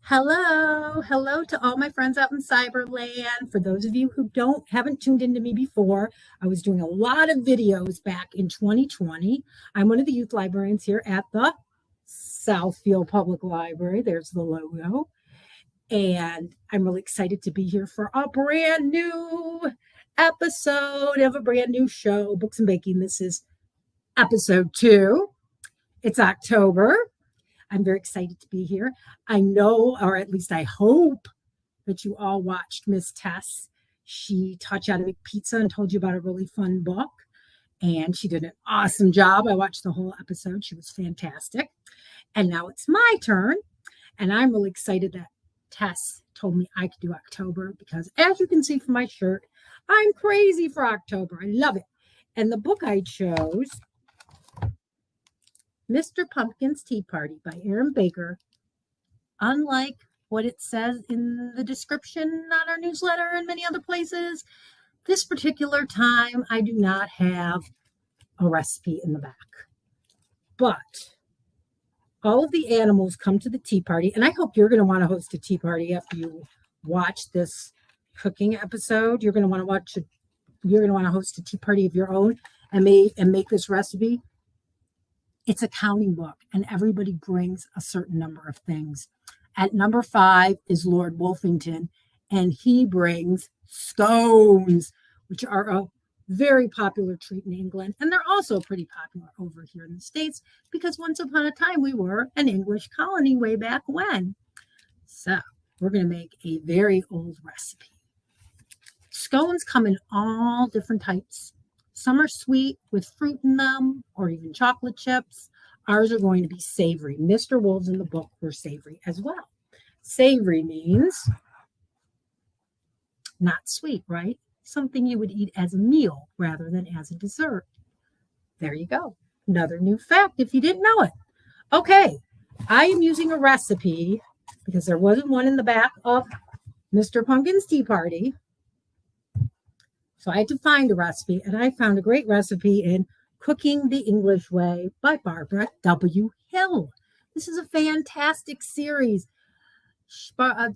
Hello to all my friends out in Cyberland. For those of you who haven't tuned into me before, I was doing a lot of videos back in 2020. I'm one of the youth librarians here at the Southfield Public Library. There's the logo. And I'm really excited to be here for a brand new episode of a brand new show, Books and Baking. This is episode 2. It's October. I'm very excited to be here. I know, or at least I hope, that you all watched Miss Tess. She taught you how to make pizza and told you about a really fun book. And she did an awesome job. I watched the whole episode. She was fantastic. And now it's my turn. And I'm really excited that Tess told me I could do October because, as you can see from my shirt, I'm crazy for October. I love it. And the book I chose, Mr. Pumpkin's Tea Party by Erin Baker. Unlike what it says in the description on our newsletter and many other places, this particular time I do not have a recipe in the back. But all of the animals come to the tea party, and I hope you're going to want to host a tea party after you watch this cooking episode. You're going to want to host a tea party of your own and make this recipe. It's a counting book, and everybody brings a certain number of things. At number 5 is Lord Wolfington, and he brings scones, which are a very popular treat in England, and they're also pretty popular over here in the States because once upon a time we were an English colony way back when. So we're going to make a very old recipe. Scones come in all different types. Some are sweet with fruit in them or even chocolate chips. Ours are going to be savory. Mr. Wolves in the book were savory as well. Savory means not sweet, right? Something you would eat as a meal rather than as a dessert. There you go. Another new fact if you didn't know it. Okay, I am using a recipe because there wasn't one in the back of Mr. Pumpkin's Tea Party. So I had to find a recipe, and I found a great recipe in Cooking the English Way by Barbara W. Hill. This is a fantastic series.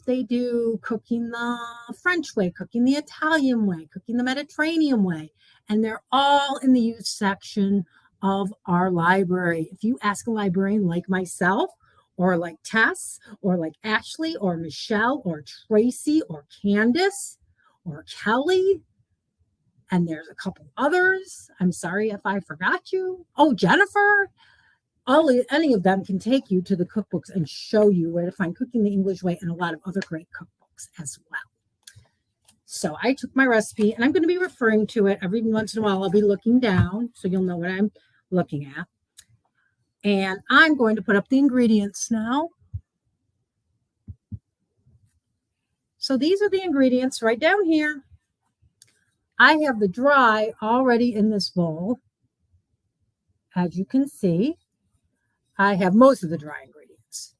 They do cooking the French way, cooking the Italian way, cooking the Mediterranean way, and they're all in the youth section of our library. If you ask a librarian like myself, or like Tess, or like Ashley, or Michelle, or Tracy, or Candace, or Kelly, and there's a couple others. I'm sorry if I forgot you. Oh, Jennifer. Any of them can take you to the cookbooks and show you where to find Cooking the English Way and a lot of other great cookbooks as well. So I took my recipe, and I'm going to be referring to it every once in a while. I'll be looking down so you'll know what I'm looking at. And I'm going to put up the ingredients now. So these are the ingredients right down here. I have the dry already in this bowl. As you can see, I have most of the dry ingredients.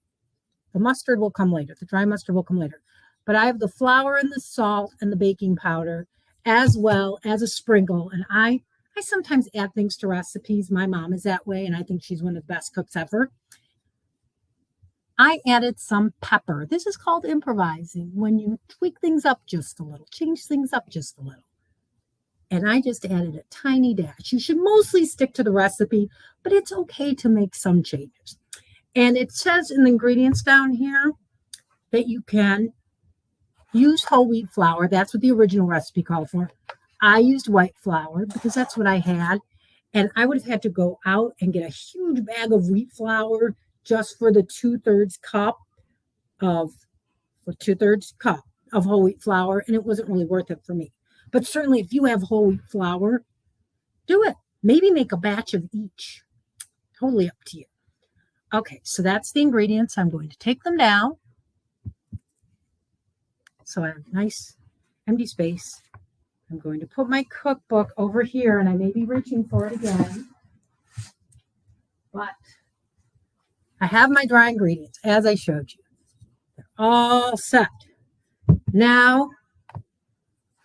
The mustard will come later. The dry mustard will come later. But I have the flour and the salt and the baking powder as well as a sprinkle. And I sometimes add things to recipes. My mom is that way, and I think she's one of the best cooks ever. I added some pepper. This is called improvising, when you tweak things up just a little, change things up just a little. And I just added a tiny dash. You should mostly stick to the recipe, but it's okay to make some changes. And it says in the ingredients down here that you can use whole wheat flour. That's what the original recipe called for. I used white flour because that's what I had. And I would have had to go out and get a huge bag of wheat flour just for the 2/3 cup of whole wheat flour. And it wasn't really worth it for me. But certainly if you have whole wheat flour, do it. Maybe make a batch of each. Totally up to you. Okay, so that's the ingredients. I'm going to take them down. So I have a nice empty space. I'm going to put my cookbook over here, and I may be reaching for it again. But I have my dry ingredients, as I showed you. They're all set. Now,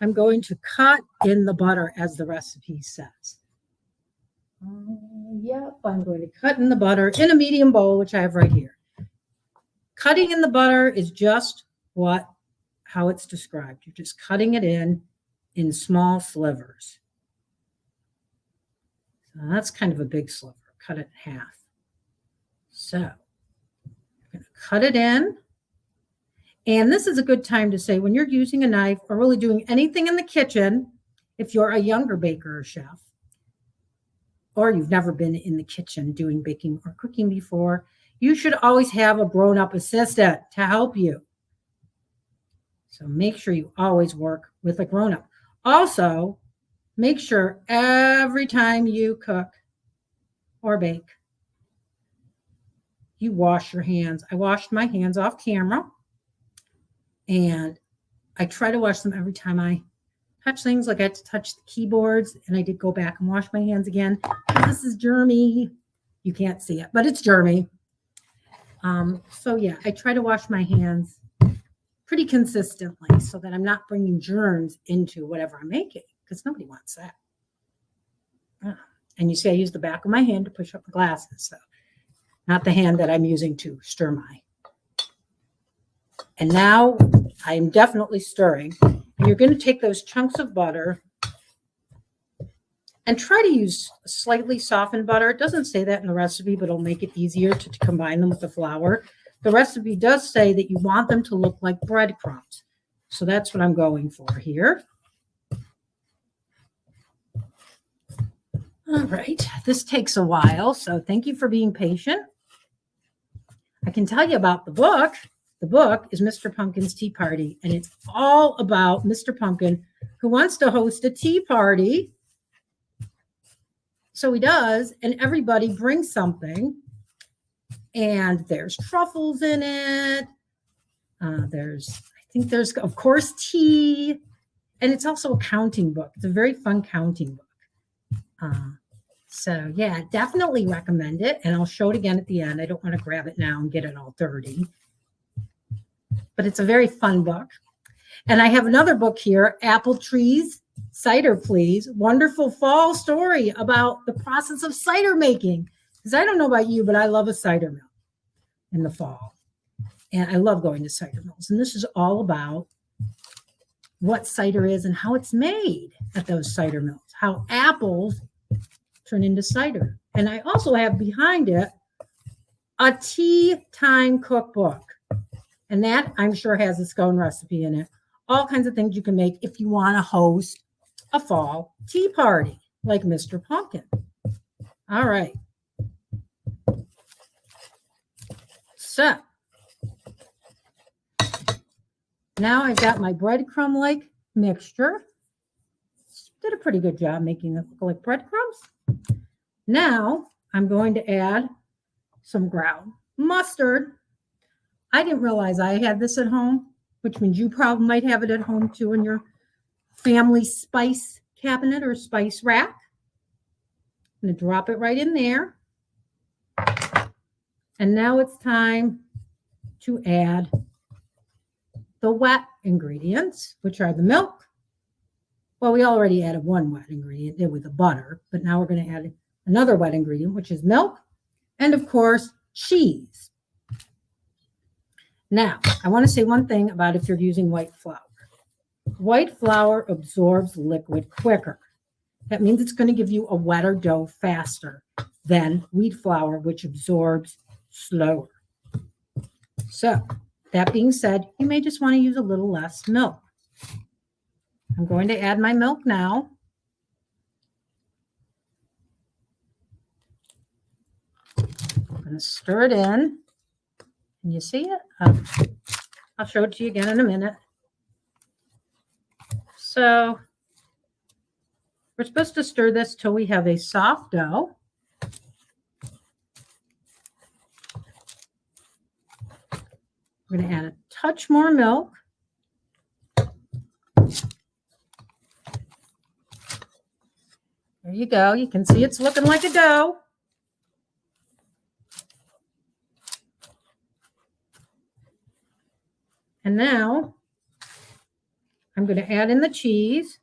I'm going to cut in the butter as the recipe says. Yep, I'm going to cut in the butter in a medium bowl, which I have right here. Cutting in the butter is just how it's described. You're just cutting it in small slivers. So that's kind of a big sliver. Cut it in half. So you're going to cut it in. And this is a good time to say when you're using a knife or really doing anything in the kitchen, if you're a younger baker or chef, or you've never been in the kitchen doing baking or cooking before, you should always have a grown-up assistant to help you. So make sure you always work with a grown-up. Also, make sure every time you cook or bake, you wash your hands. I washed my hands off camera, and I try to wash them every time I touch things. Like I had to touch the keyboards, and I did go back and wash my hands again. This is germy. You can't see it, but it's germy. So yeah, I try to wash my hands pretty consistently so that I'm not bringing germs into whatever I'm making, because nobody wants that. And you see I use the back of my hand to push up the glasses, so not the hand that I'm using to stir my. And now I'm definitely stirring. And you're going to take those chunks of butter and try to use slightly softened butter. It doesn't say that in the recipe, but it'll make it easier to combine them with the flour. The recipe does say that you want them to look like breadcrumbs. So that's what I'm going for here. All right, this takes a while, so thank you for being patient. I can tell you about the book. The book is Mr. Pumpkin's Tea Party, and it's all about Mr. Pumpkin who wants to host a tea party. So he does, and everybody brings something. And there's truffles in it. I think there's, of course, tea. And it's also a counting book. It's a very fun counting book. So, yeah, definitely recommend it. And I'll show it again at the end. I don't want to grab it now and get it all dirty. But it's a very fun book. And I have another book here, Apple Trees, Cider Please. Wonderful fall story about the process of cider making. Because I don't know about you, but I love a cider mill in the fall. And I love going to cider mills. And this is all about what cider is and how it's made at those cider mills, how apples turn into cider. And I also have behind it a tea time cookbook. And that, I'm sure, has a scone recipe in it. All kinds of things you can make if you want to host a fall tea party like Mr. Pumpkin. All right. So now I've got my breadcrumb-like mixture. Did a pretty good job making it look like breadcrumbs. Now I'm going to add some ground mustard. I didn't realize I had this at home, which means you probably might have it at home too in your family spice cabinet or spice rack. I'm going to drop it right in there. And now it's time to add the wet ingredients, which are the milk. Well, we already added one wet ingredient there with the butter, but now we're going to add another wet ingredient, which is milk, and of course, cheese. Now, I want to say one thing about if you're using white flour. White flour absorbs liquid quicker. That means it's going to give you a wetter dough faster than wheat flour, which absorbs slower. So, that being said, you may just want to use a little less milk. I'm going to add my milk now. I'm going to stir it in. Can you see it? I'll show it to you again in a minute. So, we're supposed to stir this till we have a soft dough. We're going to add a touch more milk. There you go. You can see it's looking like a dough. And now I'm going to add in the cheese.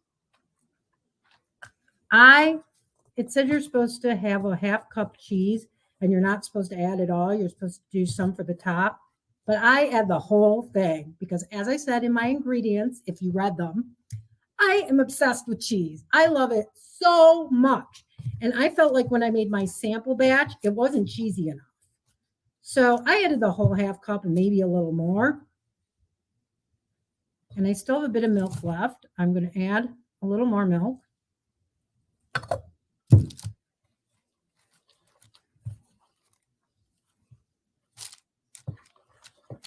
It said you're supposed to have a half cup cheese, and you're not supposed to add it all. You're supposed to do some for the top. But I add the whole thing because, as I said in my ingredients, if you read them, I am obsessed with cheese. I love it so much. And I felt like when I made my sample batch, it wasn't cheesy enough. So I added the whole half cup and maybe a little more. And I still have a bit of milk left. I'm going to add a little more milk.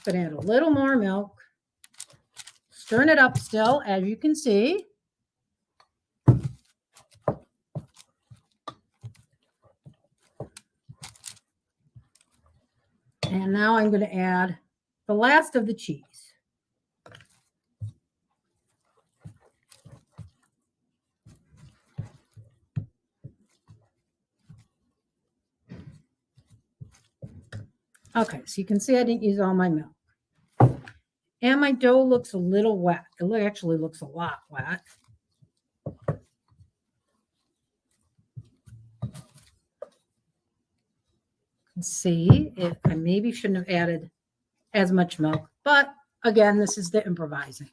Going to add a little more milk. Stirring it up still, as you can see. And now I'm going to add the last of the cheese. Okay, so you can see I didn't use all my milk. And my dough looks a little wet. It actually looks a lot wet. You can see I maybe shouldn't have added as much milk, but again, this is the improvising.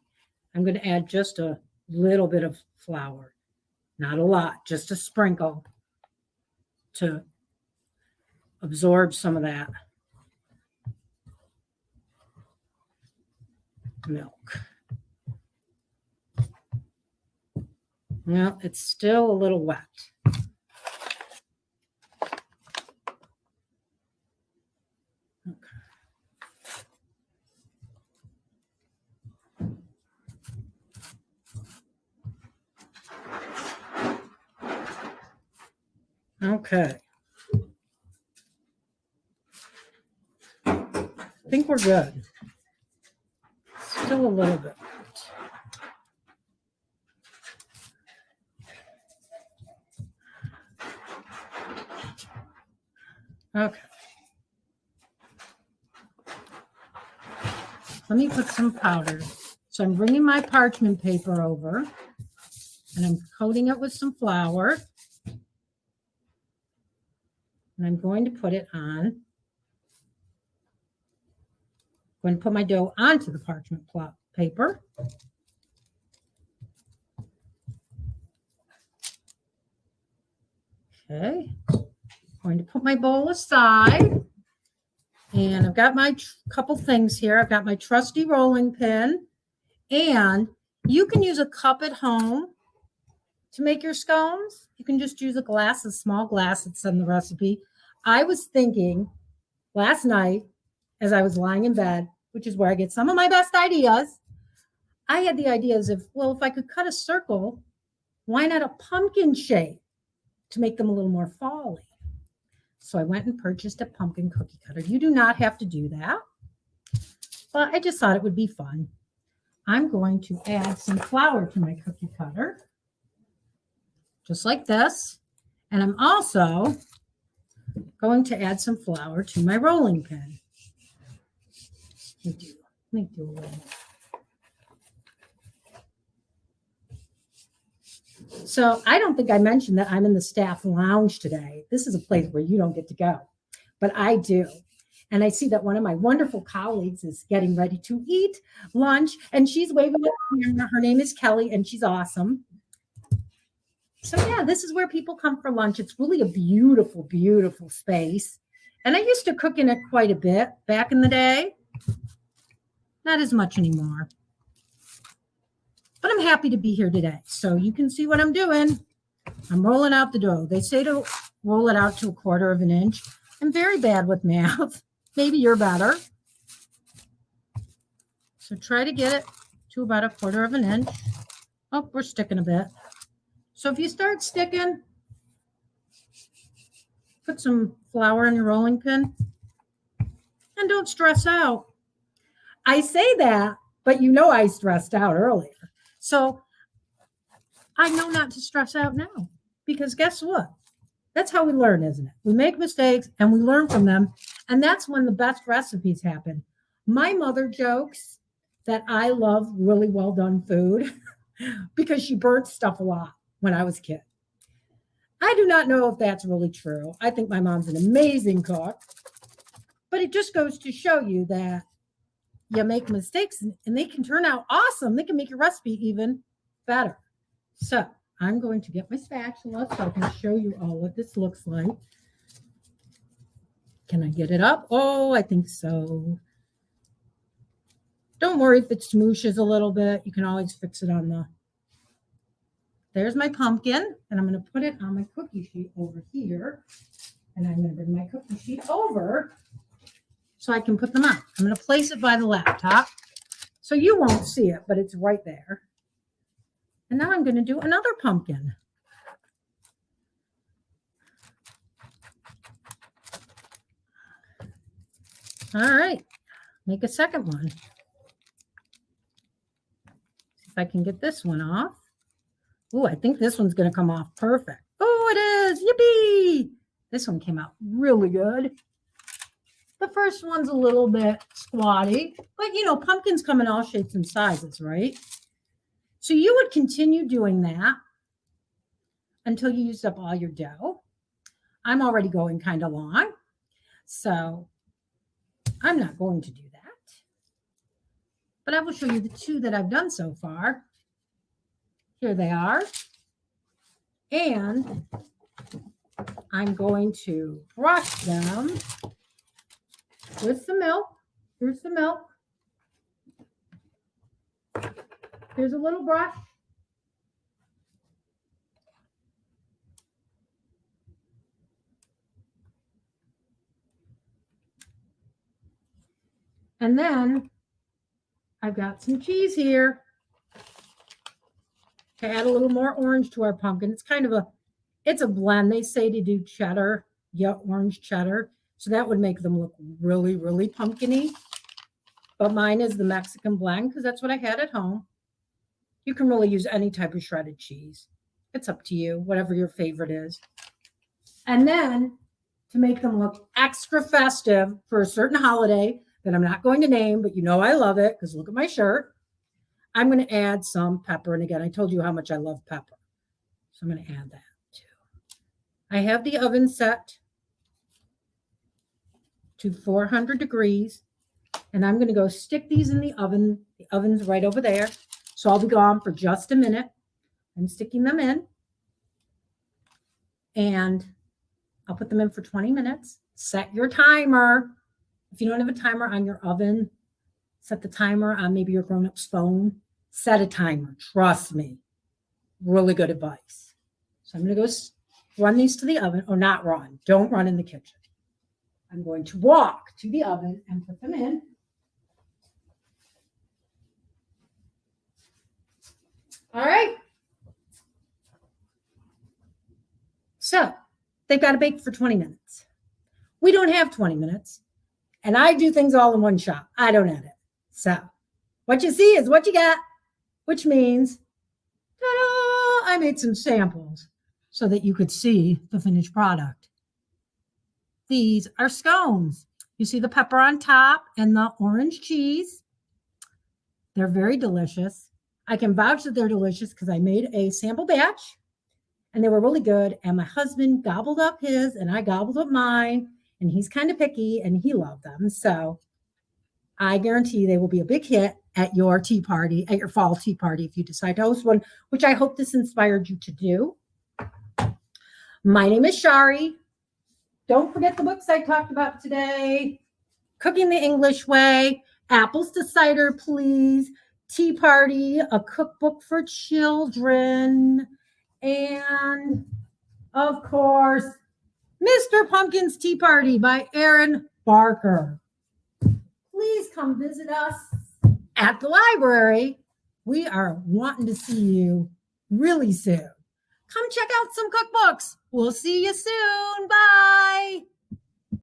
I'm going to add just a little bit of flour, not a lot, just a sprinkle to absorb some of that milk. Well, it's still a little wet. Okay. I think we're good. Still a little bit. Okay. Let me put some powder. So I'm bringing my parchment paper over and I'm coating it with some flour. And I'm going to put it on. I'm going to put my dough onto the parchment paper. Okay. I'm going to put my bowl aside. And I've got my couple things here. I've got my trusty rolling pin. And you can use a cup at home to make your scones. You can just use a small glass that's in the recipe. I was thinking last night as I was lying in bed, which is where I get some of my best ideas, I had the ideas of, well, if I could cut a circle, why not a pumpkin shape to make them a little more fall-y? So I went and purchased a pumpkin cookie cutter. You do not have to do that, but I just thought it would be fun. I'm going to add some flour to my cookie cutter, just like this. And I'm also going to add some flour to my rolling pin. Let me do a little more. So I don't think I mentioned that I'm in the staff lounge today. This is a place where you don't get to go, but I do. And I see that one of my wonderful colleagues is getting ready to eat lunch, and she's waving at the camera. Her name is Kelly, and she's awesome. So yeah, this is where people come for lunch. It's really a beautiful, beautiful space. And I used to cook in it quite a bit back in the day. Not as much anymore. But I'm happy to be here today. So you can see what I'm doing. I'm rolling out the dough. They say to roll it out to 1/4 of an inch. I'm very bad with math. Maybe you're better. So try to get it to about 1/4 of an inch. Oh, we're sticking a bit. So if you start sticking, put some flour in your rolling pin and don't stress out. I say that, but you know I stressed out earlier. So I know not to stress out now because guess what? That's how we learn, isn't it? We make mistakes and we learn from them. And that's when the best recipes happen. My mother jokes that I love really well done food because she burnt stuff a lot when I was a kid. I do not know if that's really true. I think my mom's an amazing cook. But it just goes to show you that you make mistakes and they can turn out awesome. They can make your recipe even better. So I'm going to get my spatula so I can show you all what this looks like. Can I get it up? Oh, I think so. Don't worry if it smooshes a little bit. You can always fix it on the... There's my pumpkin, and I'm going to put it on my cookie sheet over here. And I'm going to bring my cookie sheet over so I can put them on. I'm going to place it by the laptop so you won't see it, but it's right there. And now I'm going to do another pumpkin. All right, make a second one. See if I can get this one off. Oh, I think this one's going to come off perfect. Oh, it is. Yippee! This one came out really good. The first one's a little bit squatty, but you know, pumpkins come in all shapes and sizes, right? So you would continue doing that until you used up all your dough. I'm already going kind of long, so I'm not going to do that. But I will show you the two that I've done so far. Here they are. And I'm going to brush them with some milk. Here's the milk. Here's a little brush. And then I've got some cheese here to add a little more orange to our pumpkin. It's kind of it's a blend. They say to do cheddar, yeah, orange cheddar. So that would make them look really, really pumpkin-y. But mine is the Mexican blend because that's what I had at home. You can really use any type of shredded cheese. It's up to you, whatever your favorite is. And then to make them look extra festive for a certain holiday that I'm not going to name, but you know I love it because look at my shirt. I'm going to add some pepper. And again, I told you how much I love pepper. So I'm going to add that too. I have the oven set to 400 degrees. And I'm going to go stick these in the oven. The oven's right over there. So I'll be gone for just a minute. I'm sticking them in. And I'll put them in for 20 minutes. Set your timer. If you don't have a timer on your oven, set the timer on maybe your grown-up's phone. Set a timer. Trust me. Really good advice. So I'm going to go run these to the oven. Or not run. Don't run in the kitchen. I'm going to walk to the oven and put them in. All right. So they've got to bake for 20 minutes. We don't have 20 minutes. And I do things all in one shot. I don't edit. So what you see is what you got, which means ta-da, I made some samples so that you could see the finished product. These are scones. You see the pepper on top and the orange cheese. They're very delicious. I can vouch that they're delicious because I made a sample batch and they were really good. And my husband gobbled up his and I gobbled up mine. And he's kind of picky and he loved them. So I guarantee they will be a big hit at your tea party, at your fall tea party, if you decide to host one, which I hope this inspired you to do. My name is Shari. Don't forget the books I talked about today. Cooking the English Way, Apples to Cider, Please, Tea Party, a cookbook for children, and of course, Mr. Pumpkin's Tea Party by Aaron Barker. Please come visit us at the library. We are wanting to see you really soon. Come check out some cookbooks. We'll see you soon. Bye.